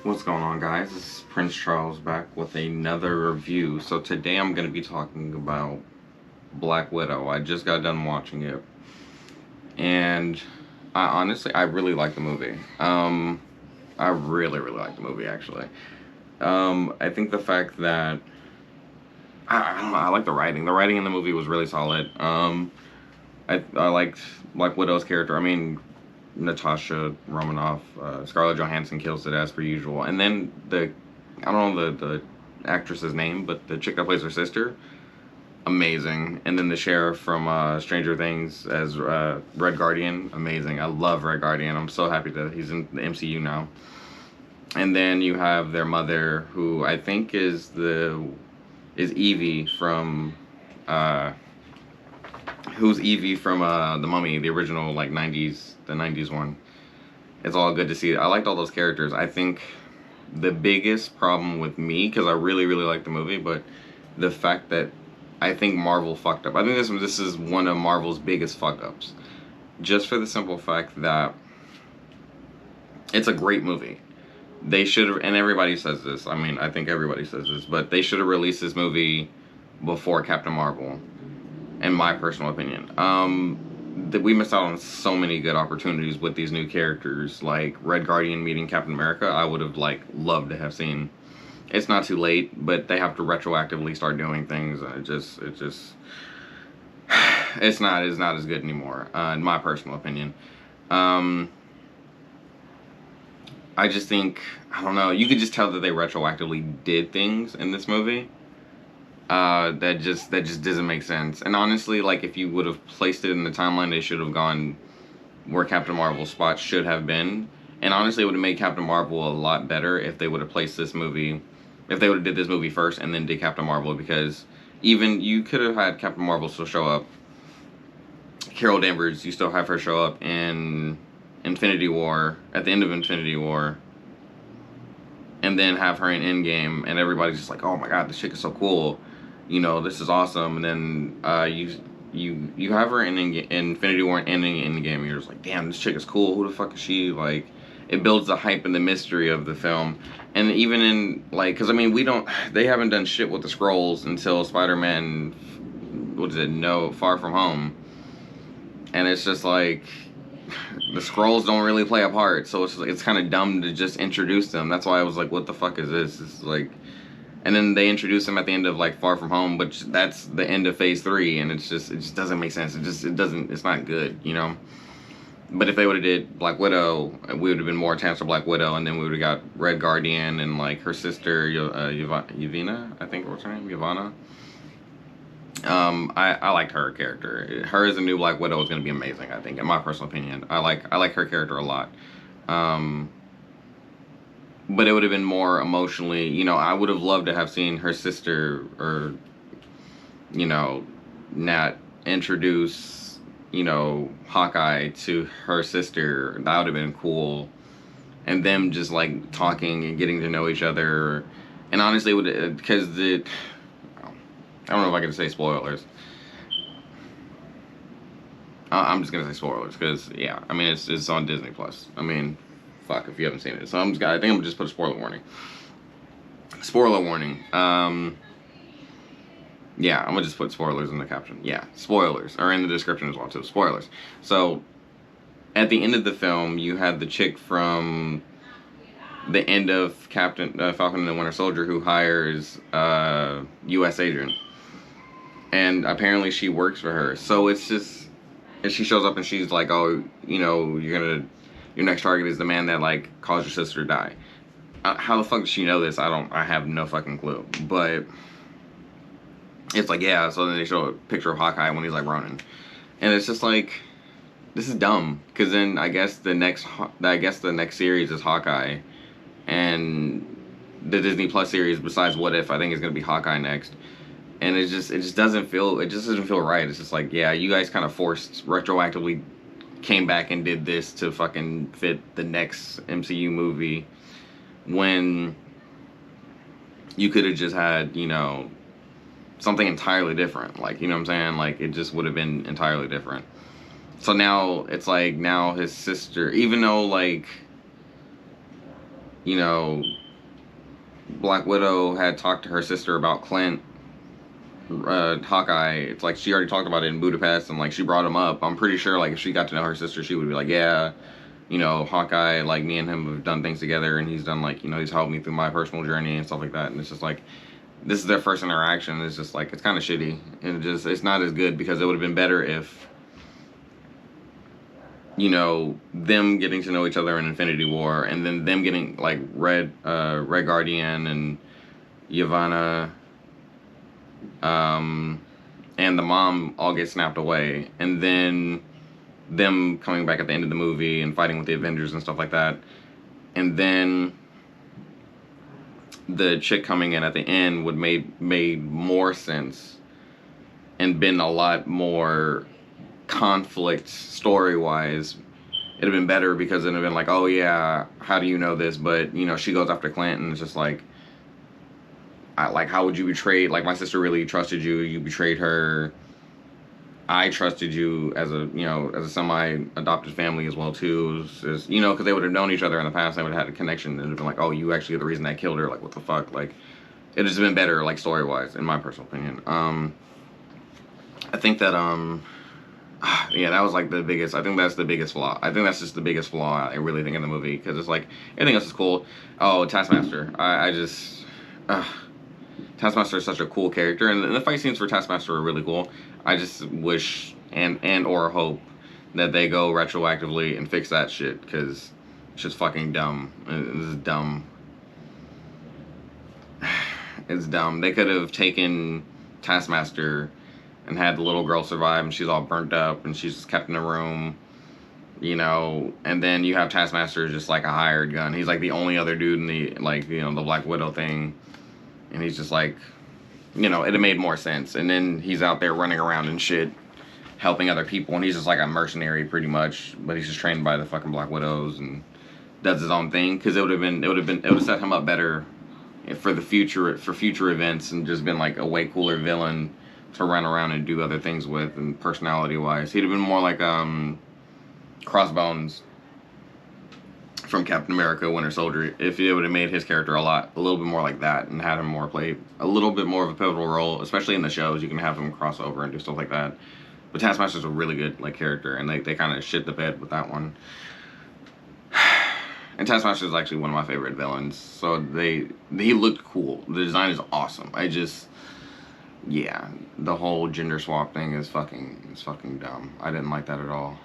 What's going on, guys? This is Prince Charles back with another review. So today I'm going to be talking about Black Widow. I just got done watching it, and I really like the movie. I really like the movie, actually. I think the fact that I don't know, I like the writing. The writing in the movie was really solid. I liked Black Widow's character. I mean, Natasha Romanoff, Scarlett Johansson kills it as per usual. And then I don't know the actress's name, but the chick that plays her sister, amazing. And then the sheriff from Stranger Things as Red Guardian, amazing. I love Red Guardian. I'm so happy that he's in the MCU now. And then you have their mother, who I think is Evie from who's Evie from the Mummy, the original like the 90s one. It's all good to see. I liked all those characters. I think the biggest problem with me, because I really like the movie, but the fact that I think Marvel fucked up. I think this is one of Marvel's biggest fuck ups. Just for the simple fact that it's a great movie. They should have, and everybody says this. I mean, I think everybody says this, but they should have released this movie before Captain Marvel, in my personal opinion. That we missed out on so many good opportunities with these new characters, like Red Guardian meeting Captain America. I would have loved to have seen. It's not too late, but they have to retroactively start doing things. It's not as good anymore, in my personal opinion. I just think, I don't know, you could just tell that they retroactively did things in this movie. That just doesn't make sense. And honestly, like, if you would have placed it in the timeline, they should have gone where Captain Marvel's spot should have been. And honestly, it would have made Captain Marvel a lot better if they would have placed this movie, if they would have did this movie first and then did Captain Marvel, because even you could have had Captain Marvel still show up. Carol Danvers, you still have her show up in Infinity War, at the end of Infinity War, and then have her in Endgame, and everybody's just like, oh my god, this chick is so cool, you know, this is awesome. And then you have her in Infinity War and ending Endgame, and you're just like, damn, this chick is cool, who the fuck is she? Like, it builds the hype and the mystery of the film. And even in, like, because I mean, they haven't done shit with the Skrulls until Spider-Man, what is it, No Far From Home. And it's just like, the Skrulls don't really play a part, so it's kind of dumb to just introduce them. That's why I was like, what the fuck is this? It's like, and then they introduce them at the end of like Far From Home, but that's the end of Phase 3, and it just doesn't make sense. It's not good, you know. But if they would have did Black Widow, we would have been more attached to Black Widow, and then we would have got Red Guardian and like her sister Yelena, I think what's her name, Yelena. I liked her character. Her as a new Black Widow is going to be amazing, I think, in my personal opinion. I like her character a lot. But it would have been more emotionally, you know, I would have loved to have seen her sister, or, you know, Nat, introduce, you know, Hawkeye to her sister. That would have been cool. And them just like talking and getting to know each other. And honestly, because I don't know if I can say spoilers. I'm just gonna say spoilers because, yeah, I mean, it's on Disney Plus. I mean, fuck if you haven't seen it. So I think I'm gonna just put a spoiler warning. Spoiler warning. Yeah, I'm gonna just put spoilers in the caption. Yeah, spoilers are in the description as well too. Spoilers. So at the end of the film, you had the chick from the end of Captain Falcon and the Winter Soldier who hires U.S. agent. And apparently she works for her. So it's just, and she shows up and she's like, oh, you know, your next target is the man that like caused your sister to die. How the fuck does she know this? I have no fucking clue. But it's like, yeah, so then they show a picture of Hawkeye when he's like Ronin. And it's just like, this is dumb. Because then I guess the next series is Hawkeye. And the Disney Plus series, besides What If, I think is going to be Hawkeye next. And it just doesn't feel right. It's just like, yeah, you guys kind of retroactively came back and did this to fucking fit the next MCU movie, when you could have just had, you know, something entirely different. Like, you know what I'm saying? Like, it just would have been entirely different. So now it's like, now his sister, even though like you know, Black Widow had talked to her sister about Clint, Hawkeye. It's like she already talked about it in Budapest, and like she brought him up. I'm pretty sure like if she got to know her sister, she would be like, yeah, you know, Hawkeye, like me and him have done things together, and he's done like, you know, he's helped me through my personal journey and stuff like that. And it's just like, this is their first interaction. It's just like, it's kind of shitty, and it's not as good, because it would have been better if, you know, them getting to know each other in Infinity War, and then them getting like Red Guardian and Yavanna, and the mom all get snapped away, and then them coming back at the end of the movie and fighting with the Avengers and stuff like that, and then the chick coming in at the end would made more sense and been a lot more conflict story wise. It'd have been better, because it'd have been like, oh yeah, how do you know this? But you know, she goes after Clint, and it's just like, how would you betray? Like, my sister really trusted you. You betrayed her. I trusted you as a, you know, as a semi-adopted family as well too. You know, because they would have known each other in the past. They would have had a connection, and it'd been like, oh, you actually are the reason that killed her. Like, what the fuck? Like, it has been better, like story-wise, in my personal opinion. I think that yeah, that was like the biggest. I think that's the biggest flaw. I think that's just the biggest flaw I really think in the movie, because it's like everything else is cool. Oh, Taskmaster. I just. Taskmaster is such a cool character, and the fight scenes for Taskmaster are really cool. I just wish and or hope that they go retroactively and fix that shit, because it's just fucking dumb. It's dumb. It's dumb. They could have taken Taskmaster and had the little girl survive, and she's all burnt up, and she's just kept in a room, you know, and then you have Taskmaster just like a hired gun. He's like the only other dude in the, like, you know, the Black Widow thing. And he's just like, you know, it'd have made more sense. And then he's out there running around and shit, helping other people. And he's just like a mercenary pretty much. But he's just trained by the fucking Black Widows and does his own thing. Because it would have set him up better for the future, for future events, and just been like a way cooler villain to run around and do other things with. And personality wise, he'd have been more like Crossbones from Captain America Winter Soldier, if it would have made his character a little bit more like that, and had him more play a little bit more of a pivotal role, especially in the shows. You can have him cross over and do stuff like that. But Taskmaster's a really good like character, and they kind of shit the bed with that one. And Taskmaster is actually one of my favorite villains. So he looked cool. The design is awesome. Yeah, the whole gender swap thing is fucking dumb. I didn't like that at all.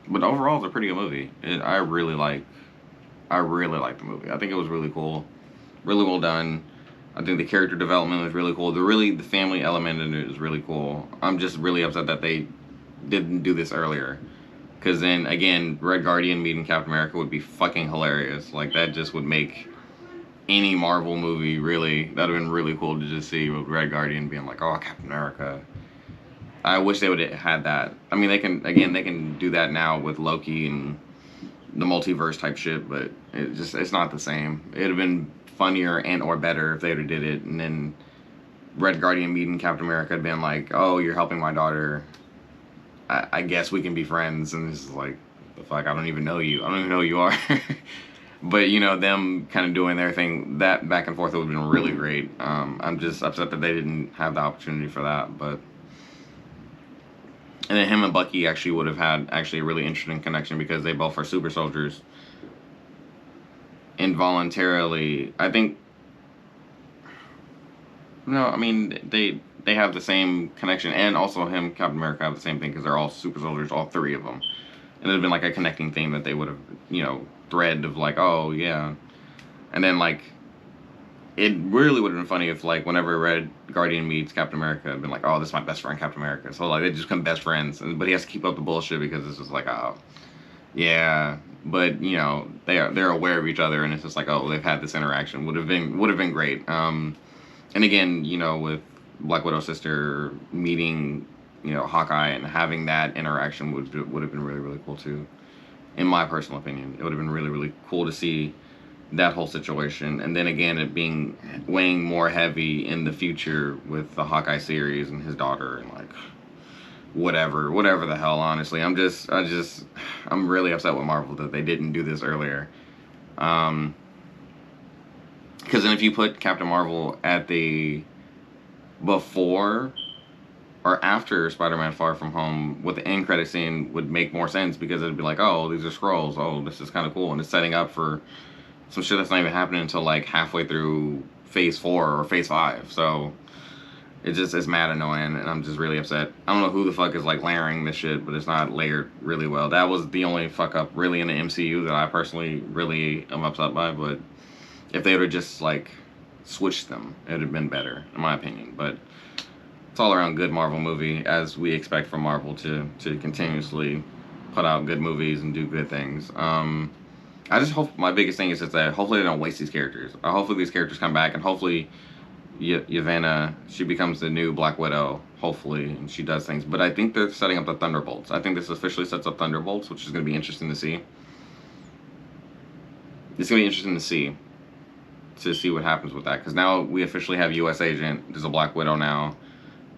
But overall, it's a pretty good movie. I really like the movie. I think it was really cool, really well done. I think the character development was really cool. The family element in it is really cool. I'm just really upset that they didn't do this earlier, because then again, Red Guardian meeting Captain America would be fucking hilarious. Like, that just would make any Marvel movie really. That'd have been really cool to just see, with Red Guardian being like, oh, Captain America. I wish they would have had that. I mean, they can do that now with Loki and the multiverse type shit, but it's not the same. It'd have been funnier and or better if they would have did it, and then Red Guardian meeting Captain America had been like, oh, you're helping my daughter. I guess we can be friends, and this is like, the fuck, I don't even know you. I don't even know who you are. But, you know, them kind of doing their thing, that back and forth would have been really great. I'm just upset that they didn't have the opportunity for that, but. And then him and Bucky actually would have had a really interesting connection, because they both are super soldiers. Involuntarily, I think. No, I mean, they have the same connection, and also him, Captain America, have the same thing, because they're all super soldiers, all three of them. And it'd have been like a connecting theme that they would have, you know, thread of like, oh yeah, and then like. It really would have been funny if, like, whenever Red Guardian meets Captain America, it'd been like, oh, this is my best friend, Captain America. So, like, they just become best friends. But he has to keep up the bullshit, because it's just like, oh, yeah. But, you know, they're aware of each other, and it's just like, oh, they've had this interaction. Would have been great. And again, you know, with Black Widow's sister meeting, you know, Hawkeye, and having that interaction would have been really, really cool, too. In my personal opinion. It would have been really, really cool to see that whole situation, and then again it being weighing more heavy in the future with the Hawkeye series and his daughter, and like whatever the hell. Honestly, I'm really upset with Marvel that they didn't do this earlier. Because then if you put Captain Marvel at the before or after Spider-Man Far From Home, with the end credit scene would make more sense because it'd be like, oh, these are scrolls. Oh, this is kind of cool, and it's setting up for some shit that's not even happening until like halfway through Phase 4 or Phase 5. So it's mad annoying, and I'm just really upset. I don't know who the fuck is like layering this shit, but it's not layered really well. That was the only fuck up really in the MCU that I personally really am upset by. But if they would have just like switched them, it would have been better, in my opinion. But it's all around good Marvel movie, as we expect from Marvel to continuously put out good movies and do good things. I just hope, my biggest thing is just that hopefully they don't waste these characters. Hopefully these characters come back, and hopefully Yelena, she becomes the new Black Widow, hopefully, and she does things. But I think they're setting up the Thunderbolts. I think this officially sets up Thunderbolts, which is going to be interesting to see. It's going to be interesting to see what happens with that, because now we officially have U.S. Agent. There's a Black Widow now.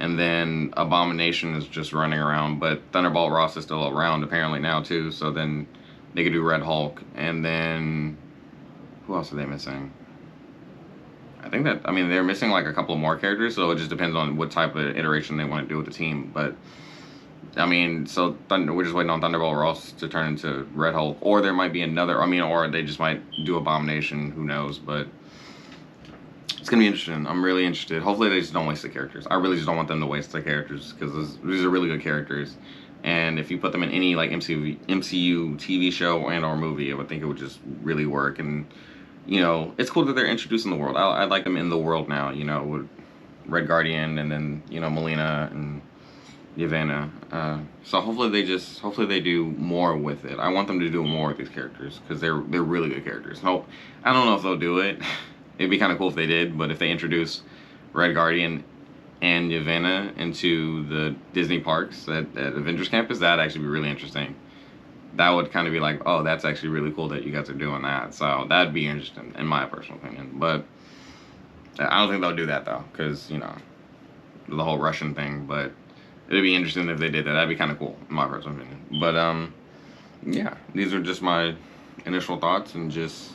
And then Abomination is just running around, but Thunderbolt Ross is still around apparently now too, so then they could do Red Hulk. And then who else are they missing? I think that, I mean, they're missing like a couple more characters, so it just depends on what type of iteration they want to do with the team. But I mean, so we're just waiting on Thunderbolt Ross to turn into Red Hulk, or there might be another, I mean, or they just might do Abomination, who knows. But it's gonna be interesting. I'm really interested. Hopefully they just don't waste the characters. I really just don't want them to waste the characters, because these are really good characters. And if you put them in any like MCU TV show and or movie, I would think it would just really work. And you know, it's cool that they're introducing the world. I like them in the world now. You know, with Red Guardian, and then you know Melina and Yelena. So hopefully they do more with it. I want them to do more with these characters, because they're really good characters. No, I don't know if they'll do it. It'd be kind of cool if they did, but if they introduce Red Guardian and Yelena into the Disney parks at Avengers Campus, that'd actually be really interesting. That would kind of be like, oh, that's actually really cool that you guys are doing that. So that'd be interesting, in my personal opinion. But I don't think they'll do that, though, because, you know, the whole Russian thing. But it'd be interesting if they did that. That'd be kind of cool, in my personal opinion. But, yeah, these are just my initial thoughts and just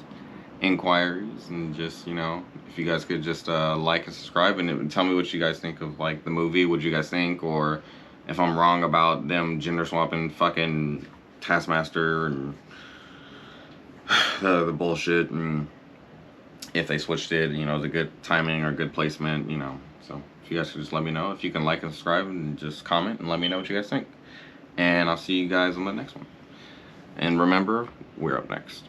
inquiries, and just, you know, if you guys could just like and subscribe and tell me what you guys think of like the movie, what you guys think, or if I'm wrong about them gender swapping fucking Taskmaster and the bullshit, and if they switched it, you know, the good timing or good placement, you know. So if you guys could just let me know, if you can like and subscribe and just comment and let me know what you guys think, and I'll see you guys on the next one. And remember, we're up next.